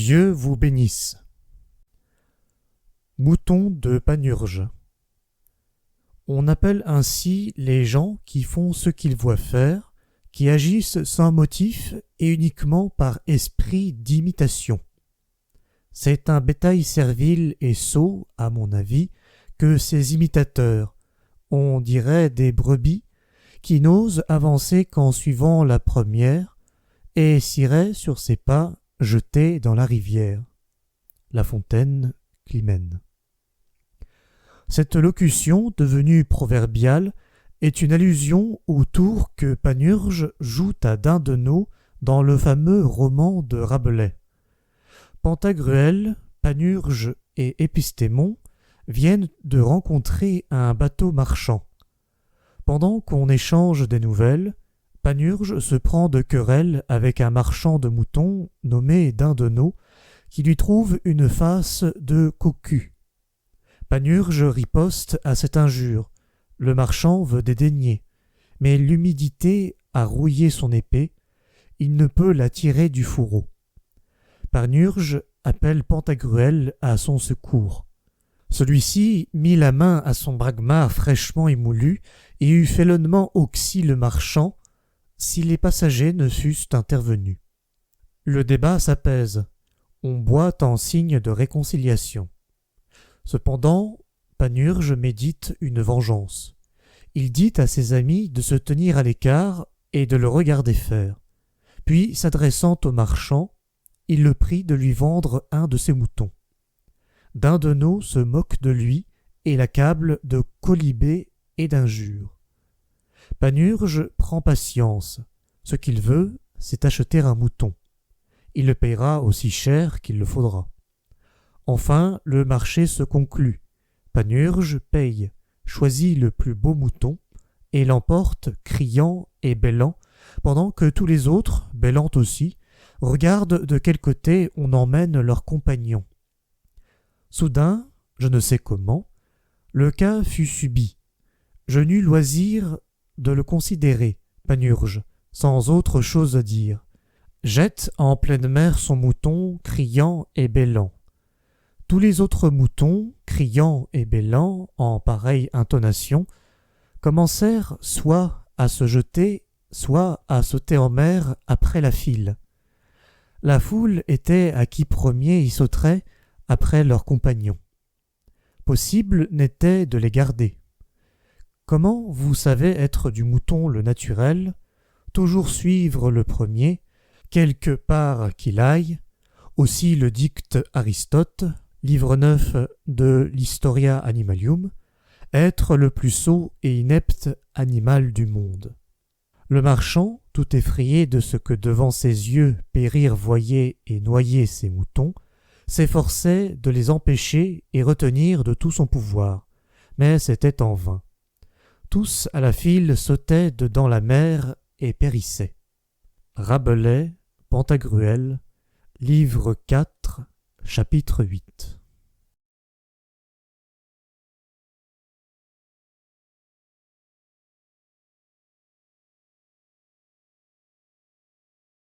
Dieu vous bénisse. Mouton de Panurge. On appelle ainsi les gens qui font ce qu'ils voient faire, qui agissent sans motif et uniquement par esprit d'imitation. C'est un bétail servile et sot, à mon avis, que ces imitateurs, on dirait des brebis, qui n'osent avancer qu'en suivant la première, et s'iraient sur ses pas jetés dans la rivière. La Fontaine, Climène. Cette locution, devenue proverbiale, est une allusion au tour que Panurge joue à Dindonneau dans le fameux roman de Rabelais. Pantagruel, Panurge et Épistémon viennent de rencontrer un bateau marchand. Pendant qu'on échange des nouvelles, Panurge se prend de querelle avec un marchand de moutons nommé Dindonneau, qui lui trouve une face de cocu. Panurge riposte à cette injure. Le marchand veut dédaigner, mais l'humidité a rouillé son épée, il ne peut la tirer du fourreau. Panurge appelle Pantagruel à son secours. Celui-ci mit la main à son bragma fraîchement émoulu et eût félonnement oxy le marchand si les passagers ne fussent intervenus. Le débat s'apaise. On boit en signe de réconciliation. Cependant, Panurge médite une vengeance. Il dit à ses amis de se tenir à l'écart et de le regarder faire. Puis, s'adressant au marchand, il le prie de lui vendre un de ses moutons. Dindonneau se moque de lui et l'accable de quolibets et d'injures. Panurge prend patience. Ce qu'il veut, c'est acheter un mouton. Il le payera aussi cher qu'il le faudra. Enfin, le marché se conclut. Panurge paye, choisit le plus beau mouton et l'emporte criant et bêlant, pendant que tous les autres, bêlant aussi, regardent de quel côté on emmène leurs compagnons. Soudain, je ne sais comment, le cas fut subit. Je n'eus loisir de le considérer, Panurge, sans autre chose à dire. Jette en pleine mer son mouton, criant et bêlant. Tous les autres moutons, criant et bêlant en pareille intonation, commencèrent soit à se jeter, soit à sauter en mer après la file. La foule était à qui premier y sauterait après leurs compagnons. Possible n'était de les garder. Comment vous savez être du mouton le naturel, toujours suivre le premier, quelque part qu'il aille, aussi le dicte Aristote, livre 9 de l'Historia Animalium, être le plus sot et inepte animal du monde. Le marchand, tout effrayé de ce que devant ses yeux périr voyait et noyer ses moutons, s'efforçait de les empêcher et retenir de tout son pouvoir, mais c'était en vain. Tous à la file sautaient dedans la mer et périssaient. Rabelais, Pantagruel, livre 4, chapitre 8.